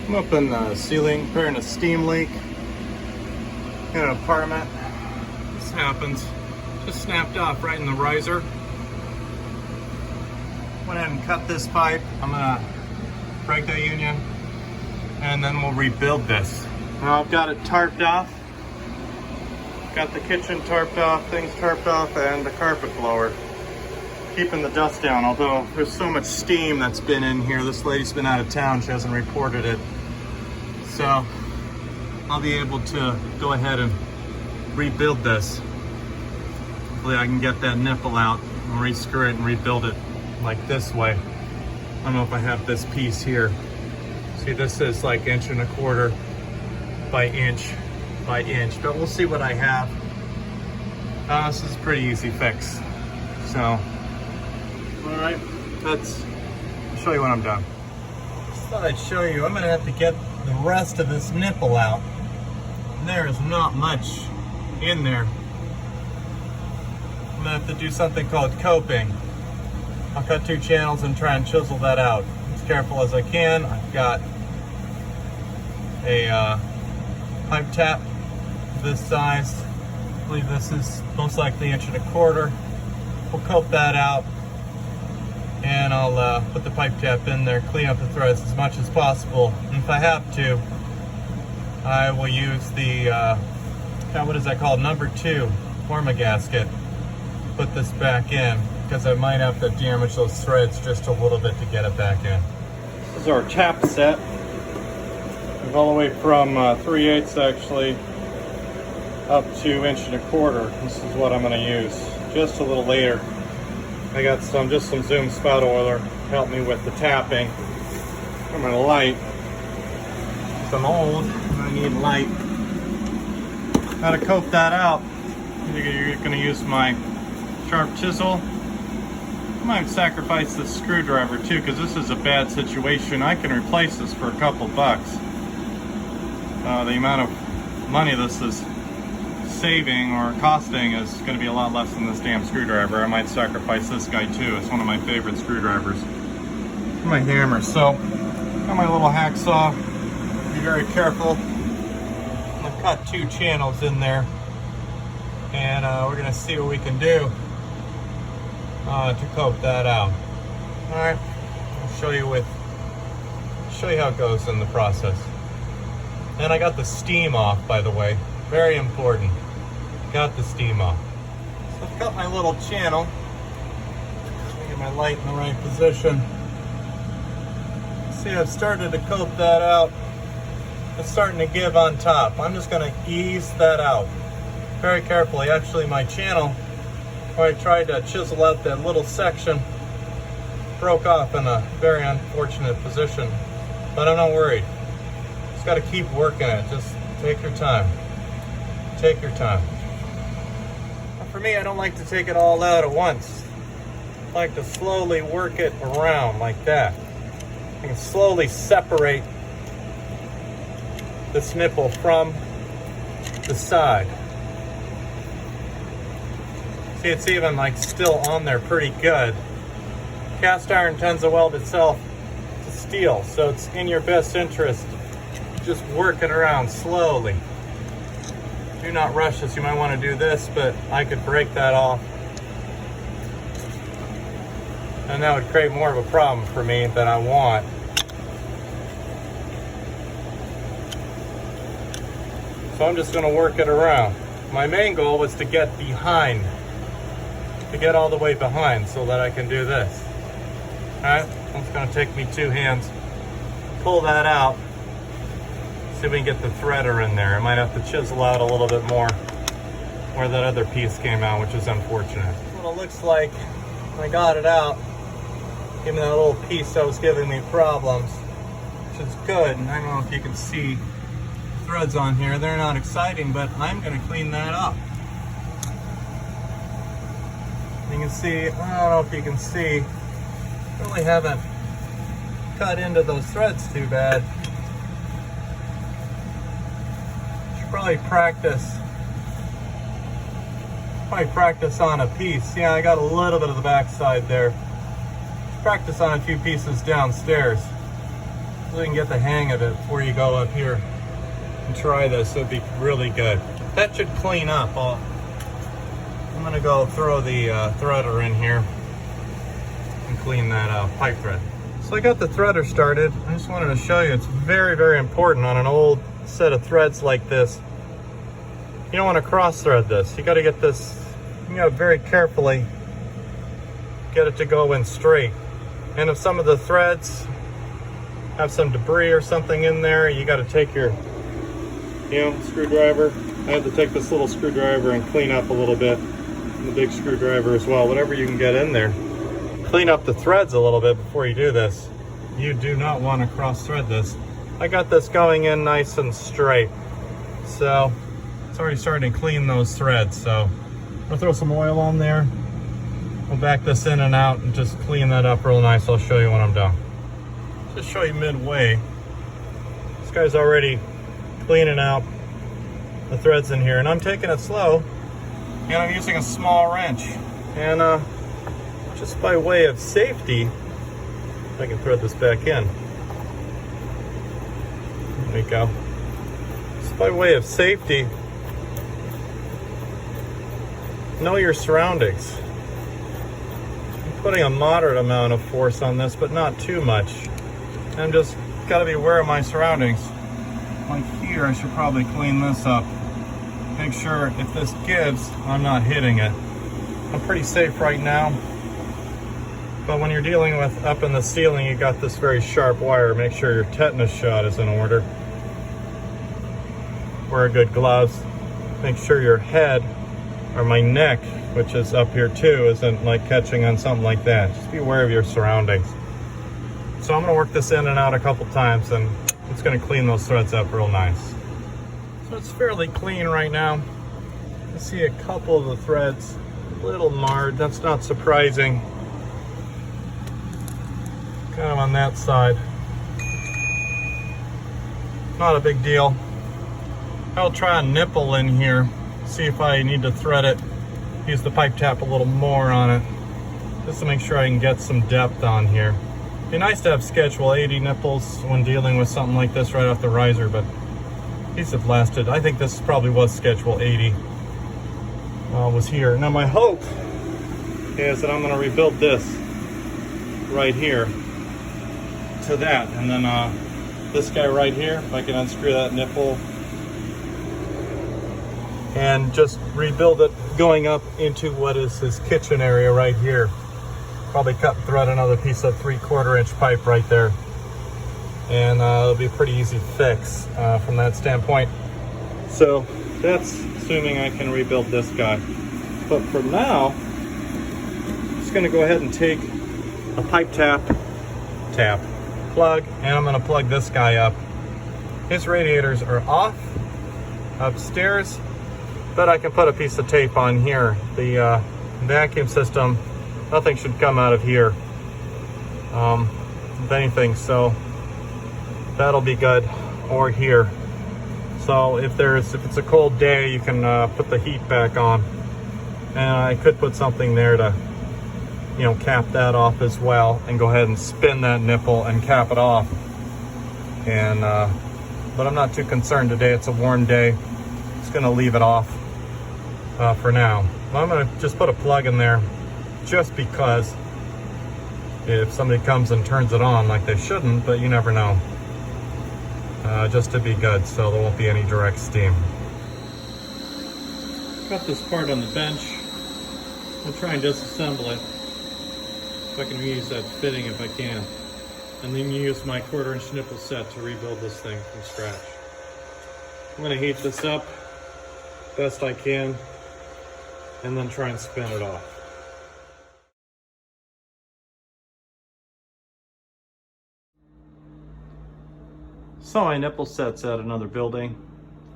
I'm up in the ceiling, repairing a steam leak in an apartment. This happens. Just snapped off right in the riser. Went ahead and cut this pipe. I'm gonna break that union and then we'll rebuild this. Now I've got it tarped off. Got the kitchen tarped off, things tarped off, and the carpet blower. Keeping the dust down, although there's so much steam that's been in here. This lady's been out of town, she hasn't reported it. So I'll be able to go ahead and rebuild this. Hopefully I can get that nipple out and rescrew it and rebuild it like this way. I don't know if I have this piece here. See, this is like 1.25 inches by inch by inch, but we'll see what I have. This is a pretty easy fix. So, all right, I'll show you when I'm done. Just thought I'd show you. I'm gonna have to get the rest of this nipple out. There is not much in there. I'm gonna have to do something called coping. I'll cut 2 channels and try and chisel that out as careful as I can. I've got a pipe tap this size. I believe this is most likely 1.25 inches. We'll cope that out and I'll put the pipe tap in there, clean up the threads as much as possible. And if I have to, I will use the, what is that called? Number 2 Forma gasket. Put this back in because I might have to damage those threads just a little bit to get it back in. This is our tap set. We've all the way from 3/8 actually up to 1.25 inches. This is what I'm going to use just a little later. I got just some Zoom spout oiler to help me with the tapping. I'm going to light. I'm old and I need light. How to cope that out? You're going to use my sharp chisel. I might sacrifice the screwdriver too, because this is a bad situation. I can replace this for a couple bucks. The amount of money this is saving or costing is going to be a lot less than this damn screwdriver. I might sacrifice this guy too. It's one of my favorite screwdrivers. My hammer. So, got my little hacksaw. Be very careful. I'm going to cut 2 channels in there, and we're going to see what we can do to cope that out. All right, I'll show you how it goes in the process. And I got the steam off, by the way. Very important. Got the steam off. So I've got my little channel. Let me get my light in the right position. See, I've started to cope that out. It's starting to give on top. I'm just going to ease that out very carefully. Actually, my channel, where I tried to chisel out that little section, broke off in a very unfortunate position. But I'm not worried. Just got to keep working it. Just take your time. Take your time. For me, I don't like to take it all out at once. I like to slowly work it around like that. I can slowly separate this nipple from the side. See, it's even like still on there pretty good. Cast iron tends to weld itself to steel, so it's in your best interest. Just work it around slowly. Do not rush this. You might want to do this, but I could break that off. And that would create more of a problem for me than I want. So I'm just going to work it around. My main goal was to get behind. To get all the way behind so that I can do this. Alright, it's going to take me 2 hands. Pull that out. See if we can get the threader in there. I might have to chisel out a little bit more where that other piece came out, which is unfortunate. That's what it looks like when I got it out. Give me that little piece that was giving me problems, which is good. And I don't know if you can see threads on here. They're not exciting, but I'm going to clean that up. You can see, I don't know if you can see, I really haven't cut into those threads too bad. Should probably practice on a piece. Yeah, I got a little bit of the backside there. Practice on a few pieces downstairs. so you can get the hang of it before you go up here and try this. It would be really good. That should clean up. I'm gonna go throw the threader in here and clean that pipe thread. So I got the threader started. I just wanted to show you it's very, very important on an old set of threads like this. You don't want to cross thread this. You got to get this, very carefully get it to go in straight. And if some of the threads have some debris or something in there, you got to take your, screwdriver. I had to take this little screwdriver and clean up a little bit. And the big screwdriver as well, whatever you can get in there. Clean up the threads a little bit before you do this. You do not want to cross thread this. I got this going in nice and straight. So it's already starting to clean those threads. So I'll throw some oil on there. We'll back this in and out and just clean that up real nice. I'll show you when I'm done. Just show you midway. This guy's already cleaning out the threads in here, and I'm taking it slow, and I'm using a small wrench. And just by way of safety, if I can thread this back in. There we go. Just by way of safety, know your surroundings. I'm putting a moderate amount of force on this, but not too much. I'm just gotta be aware of my surroundings. Like here, I should probably clean this up. Make sure if this gives, I'm not hitting it. I'm pretty safe right now. But when you're dealing with up in the ceiling, you got this very sharp wire. Make sure your tetanus shot is in order. Wear good gloves. Make sure your head, or my neck, which is up here too, isn't like catching on something like that. Just be aware of your surroundings. So I'm gonna work this in and out a couple times, and it's gonna clean those threads up real nice. So it's fairly clean right now. I see a couple of the threads a little marred. That's not surprising. Kind of on that side. Not a big deal. I'll try a nipple in here, see if I need to thread it. Use the pipe tap a little more on it, just to make sure I can get some depth on here. It'd be nice to have Schedule 80 nipples when dealing with something like this right off the riser, but these have lasted. I think this probably was Schedule 80. Was here. Now my hope is that I'm going to rebuild this right here to that, and then this guy right here, if I can unscrew that nipple and just rebuild it going up into what is his kitchen area right here. Probably cut and thread another piece of 3/4 inch pipe right there, and it'll be a pretty easy fix from that standpoint. So that's assuming I can rebuild this guy. But for now, I'm just gonna go ahead and take a pipe plug, and I'm gonna plug this guy up. His radiators are off upstairs, but I can put a piece of tape on here. The vacuum system, nothing should come out of here, if anything, so that'll be good, or here. So if it's a cold day, you can put the heat back on, and I could put something there to cap that off as well, and go ahead and spin that nipple and cap it off. And but I'm not too concerned today. It's a warm day. Just gonna leave it off for now. I'm gonna just put a plug in there, just because if somebody comes and turns it on, like they shouldn't, but you never know, just to be good, so there won't be any direct steam. Got this part on the bench. I'll try and disassemble it, if I can use that fitting if I can, and then use my 1/4 inch nipple set to rebuild this thing from scratch. I'm gonna heat this up best I can, and then try and spin it off. So my nipple set's at another building.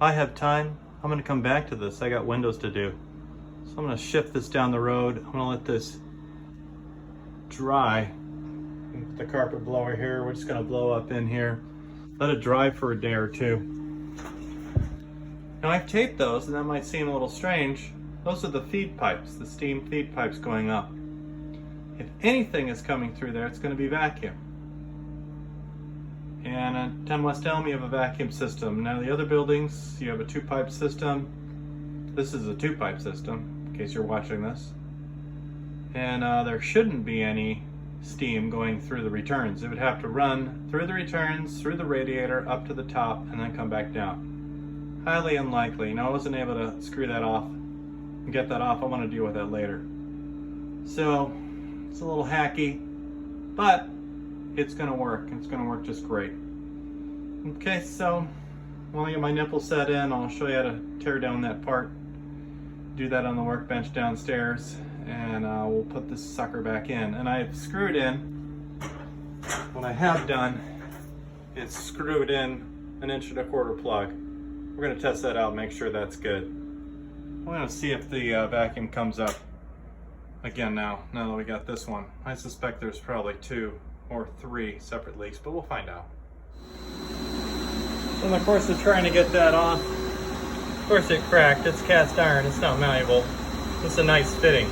I have time. I'm gonna come back to this. I got windows to do. So I'm gonna shift this down the road. I'm gonna let this dry. The carpet blower here, we're just gonna blow up in here. Let it dry for a day or two. Now I've taped those, and that might seem a little strange. Those are the feed pipes, the steam feed pipes going up. If anything is coming through there, it's gonna be vacuum. And at 10 West Elm, you have a vacuum system. Now the other buildings, you have a 2-pipe system. This is a 2-pipe system, in case you're watching this. And there shouldn't be any steam going through the returns. It would have to run through the returns, through the radiator, up to the top, and then come back down. Highly unlikely. Now I wasn't able to screw that off and get that off. I want to deal with that later. So it's a little hacky, but it's going to work. It's going to work just great. Okay, so when I get my nipple set in, I'll show you how to tear down that part. Do that on the workbench downstairs, and we'll put this sucker back in. And I've screwed in, what I have done is screwed in an 1.25" plug. We're going to test that out, make sure that's good. We're going to see if the vacuum comes up again now that we got this one. I suspect there's probably 2 or 3 separate leaks, but we'll find out. So in the course of trying to get that off, of course it cracked. It's cast iron, it's not malleable. It's a nice fitting.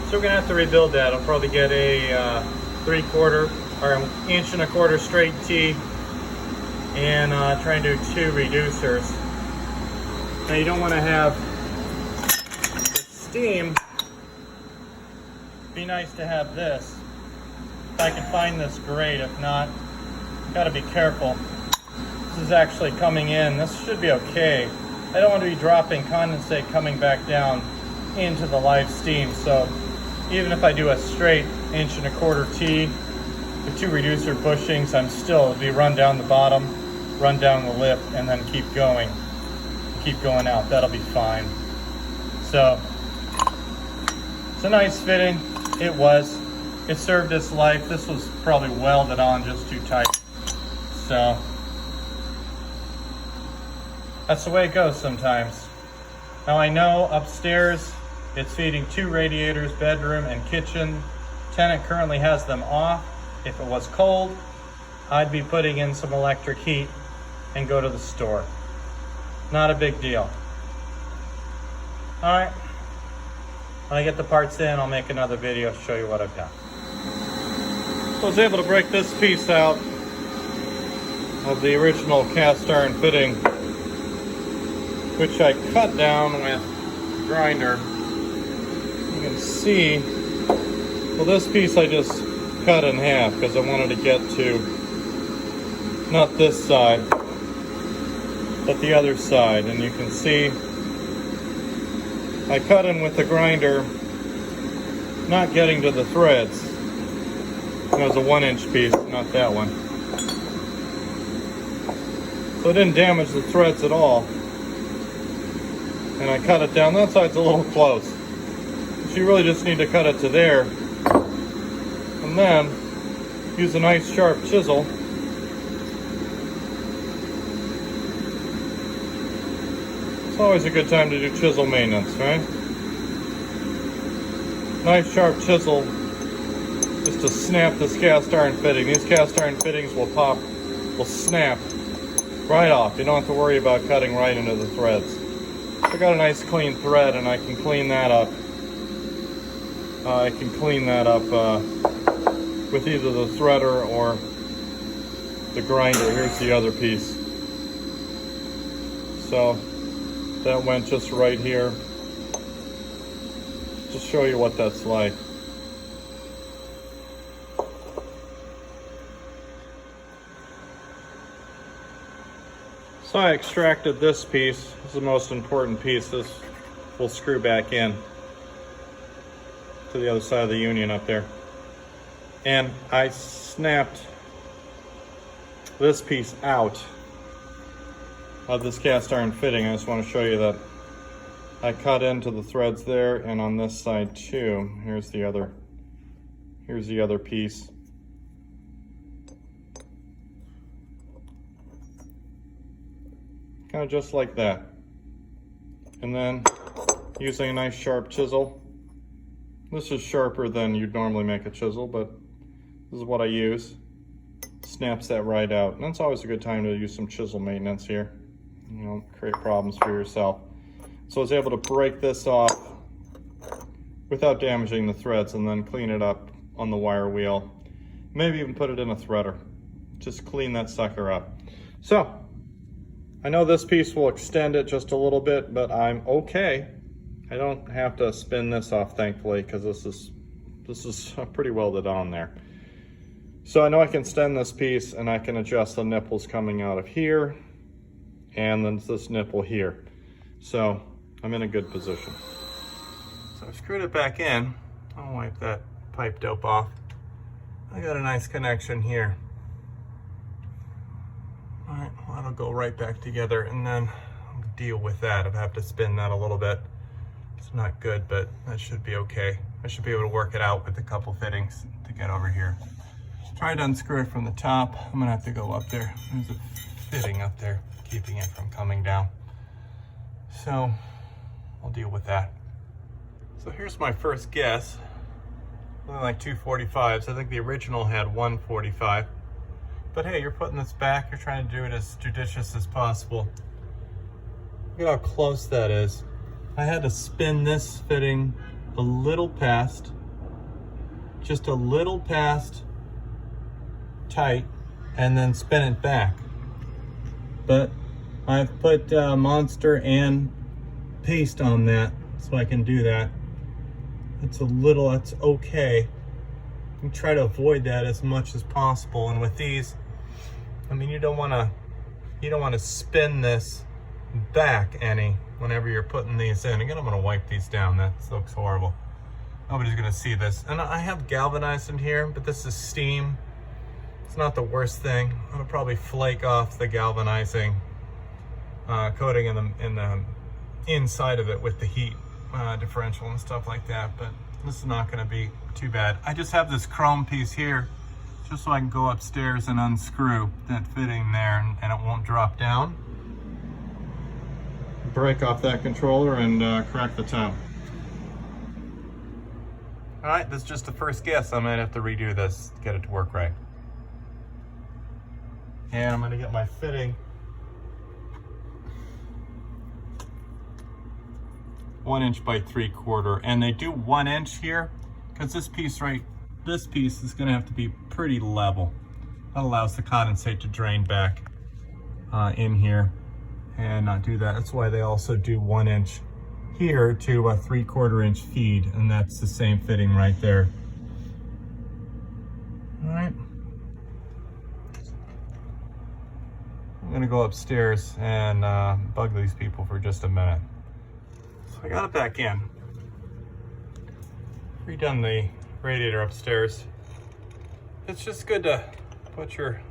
So we're gonna have to rebuild that. I'll probably get a 3/4 or 1.25" straight T and try and do 2 reducers. Now you don't want to have the steam. Be nice to have this. If I can find this, great. If not, gotta be careful. This is actually coming in. This should be okay. I don't want to be dropping condensate coming back down into the live steam. So even if I do a straight 1.25" T with 2 reducer bushings, I'm still, it'll be run down the bottom, run down the lip, and then keep going out. That'll be fine. So it's a nice fitting. It was. It served its life. This was probably welded on just too tight. So that's the way it goes sometimes. Now I know upstairs it's feeding 2 radiators, bedroom and kitchen. Tenant currently has them off. If it was cold, I'd be putting in some electric heat and go to the store. Not a big deal. All right. When I get the parts in, I'll make another video to show you what I've done. So I was able to break this piece out of the original cast iron fitting, which I cut down with a grinder. You can see, well, this piece I just cut in half because I wanted to get to not this side, but the other side. And you can see I cut in with the grinder, not getting to the threads. It was a 1-inch piece, not that one. So it didn't damage the threads at all. And I cut it down. That side's a little close. So you really just need to cut it to there. And then use a nice sharp chisel. It's always a good time to do chisel maintenance, right? Nice sharp chisel just to snap this cast iron fitting. These cast iron fittings will pop, will snap right off. You don't have to worry about cutting right into the threads. I got a nice clean thread and I can clean that up. With either the threader or the grinder. Here's the other piece. So that went just right here. Just show you what that's like. So I extracted this piece. This is the most important piece. This will screw back in to the other side of the union up there. And I snapped this piece out of this cast iron fitting. I just want to show you that I cut into the threads there and on this side too. Here's the other piece. Kind of just like that. And then using a nice sharp chisel. This is sharper than you'd normally make a chisel, but this is what I use. Snaps that right out. And that's always a good time to use some chisel maintenance here. You know, create problems for yourself. So I was able to break this off without damaging the threads and then clean it up on the wire wheel. Maybe even put it in a threader. just clean that sucker up. So, I know this piece will extend it just a little bit, but I'm okay. I don't have to spin this off, thankfully, because this is pretty welded on there. So I know I can extend this piece and I can adjust the nipples coming out of here and then this nipple here. So I'm in a good position. So I've screwed it back in. I'll wipe that pipe dope off. I got a nice connection here. All right, well, that'll go right back together, and then I'll deal with that. I'll have to spin that a little bit. It's not good, but that should be okay. I should be able to work it out with a couple fittings to get over here. Try to unscrew it from the top. I'm gonna have to go up there. There's a fitting up there keeping it from coming down. So I'll deal with that. So here's my first guess. Only like 245s. I think the original had 145. But hey, you're putting this back. You're trying to do it as judicious as possible. Look at how close that is. I had to spin this fitting a little past, just a little past tight, and then spin it back. But I've put Monster and paste on that, so I can do that. It's okay. You try to avoid that as much as possible. And with these, I mean, you don't want to spin this back any whenever you're putting these in. Again, I'm going to wipe these down. That looks horrible. Nobody's going to see this. And I have galvanized in here, but this is steam. It's not the worst thing. I'm going to probably flake off the galvanizing coating in the inside of it with the heat differential and stuff like that, but this is not going to be too bad. I just have this chrome piece here just so I can go upstairs and unscrew that fitting there and it won't drop down. Break off that controller and crack the toe. All right, this is just the first guess. I might have to redo this to get it to work right. And I'm going to get my fitting 1 inch by 3/4, and they do 1 inch here because this piece is going to have to be pretty level. That allows the condensate to drain back in here and not do that. That's why they also do 1 inch here to a 3/4 inch feed, and that's the same fitting right there. All right, I'm gonna go upstairs and bug these people for just a minute. So I got it back in. Redone the radiator upstairs. It's just good to put your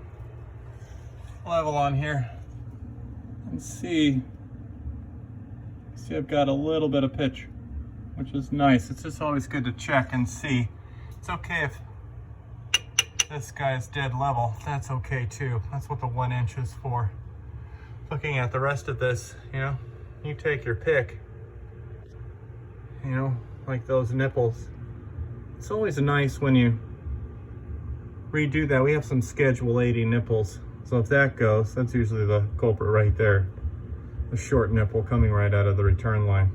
level on here and see I've got a little bit of pitch, which is nice. It's just always good to check and see. It's okay if this guy's dead level. That's okay too. That's what the 1 inch is for. Looking at the rest of this, you know, you take your pick. You know, like those nipples. It's always nice when you redo that. We have some Schedule 80 nipples. So if that goes, that's usually the culprit right there. The short nipple coming right out of the return line.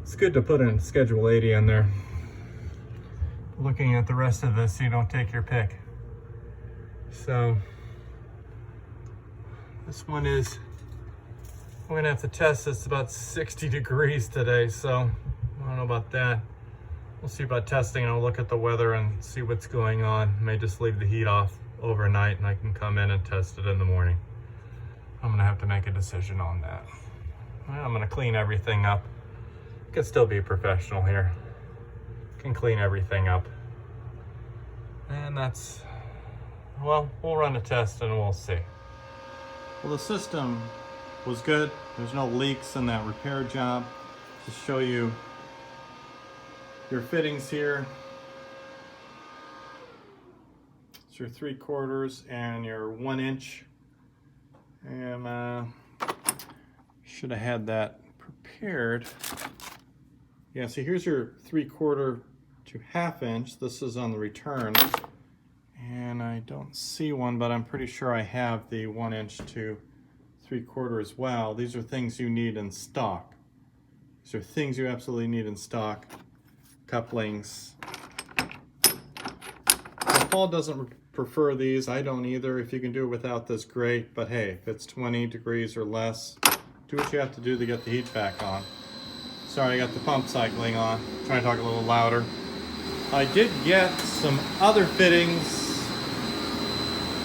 It's good to put in Schedule 80 in there. Looking at the rest of this, you don't take your pick. So this one is, we're gonna have to test this. About 60 degrees today, so I don't know about that. We'll see about testing, and I'll look at the weather and see what's going on. May just leave the heat off overnight and I can come in and test it in the morning. I'm gonna have to make a decision on that. I'm gonna clean everything up. I can still be a professional here. Can clean everything up. And that's, well, we'll run a test and we'll see. Well, the system was good. There's no leaks in that repair job. Just show you your fittings here. It's your 3/4 and your 1 inch. And should have had that prepared. Yeah, so here's your 3/4 to 1/2 inch. This is on the return. And I don't see one, but I'm pretty sure I have the 1 inch to 3/4 as well. These are things you need in stock. These are things you absolutely need in stock. Couplings. If Paul doesn't prefer these. I don't either. If you can do it without this, great. But hey, if it's 20 degrees or less, do what you have to do to get the heat back on. Sorry, I got the pump cycling on. I'm trying to talk a little louder. I did get some other fittings.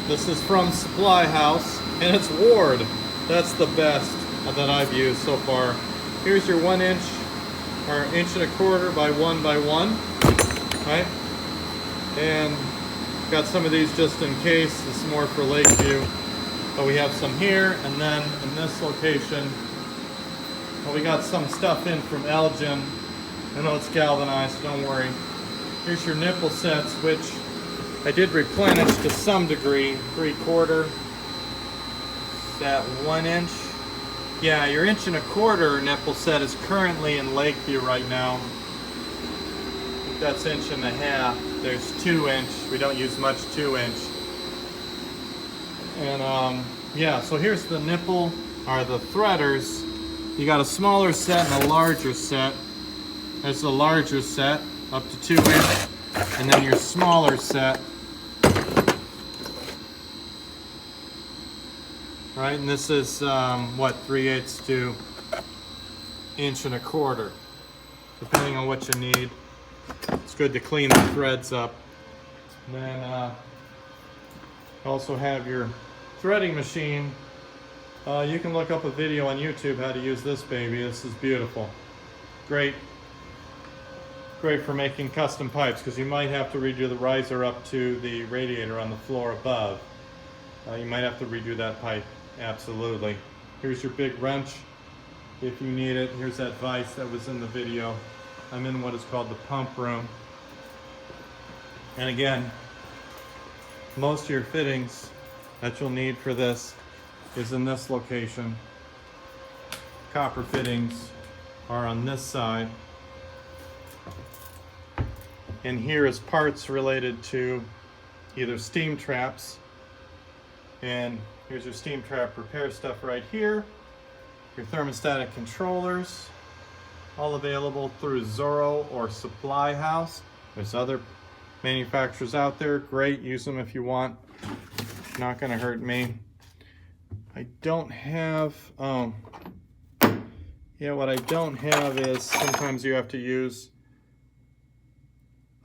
This is from Supply House, and it's Ward. That's the best that I've used so far. Here's your 1 inch or 1.25 by 1 by 1, right? And got some of these just in case. This is more for Lakeview. But we have some here, and then in this location, well, we got some stuff in from Elgin. I know it's galvanized, so don't worry. Here's your nipple sets, which I did replenish to some degree. 3/4. That 1 inch. Yeah, your 1.25 inch nipple set is currently in Lakeview right now. I think that's 1.5 inch. There's 2 inch. We don't use much 2 inch. And yeah, so here's the nipple, or the threaders. You got a smaller set and a larger set. There's the larger set, up to 2 inch, and then your smaller set. Right, and this is what, 3/8 to 1.25 inch, depending on what you need. It's good to clean the threads up. And then also have your threading machine. You can look up a video on YouTube how to use this baby. This is beautiful. Great for making custom pipes, because you might have to redo the riser up to the radiator on the floor above. You might have to redo that pipe. Absolutely. Here's your big wrench if you need it. Here's that vise that was in the video. I'm in what is called the pump room. And again, most of your fittings that you'll need for this is in this location. Copper fittings are on this side. And here is parts related to either steam traps, and here's your steam trap repair stuff right here. Your thermostatic controllers, all available through Zorro or Supply House. There's other manufacturers out there. Great, use them if you want. Not gonna hurt me. I don't have, yeah, what I don't have is sometimes you have to use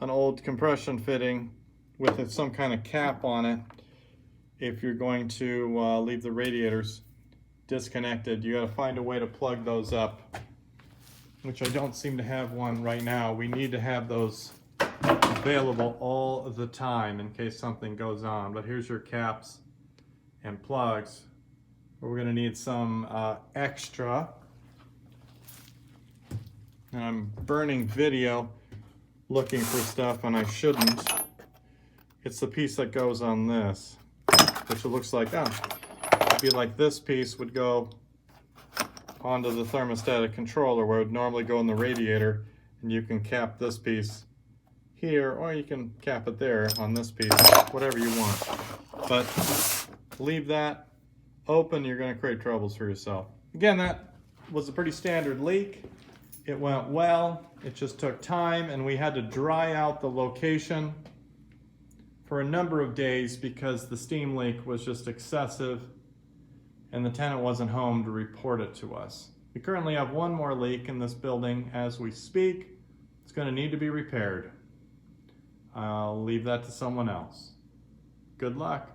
an old compression fitting with some kind of cap on it. If you're going to leave the radiators disconnected, you got to find a way to plug those up, which I don't seem to have one right now. We need to have those available all the time in case something goes on. But here's your caps and plugs. We're going to need some extra. And I'm burning video looking for stuff, and I shouldn't. It's the piece that goes on this, which it looks like, it'd be like this piece would go onto the thermostatic controller where it would normally go in the radiator, and you can cap this piece here, or you can cap it on this piece, whatever you want. But leave that open, you're going to create troubles for yourself. Again, that was a pretty standard leak. It went well, it just took time, and we had to dry out the location for a number of days because the steam leak was just excessive and the tenant wasn't home to report it to us. We currently have one more leak in this building as we speak. It's going to need to be repaired. I'll leave that to someone else. Good luck.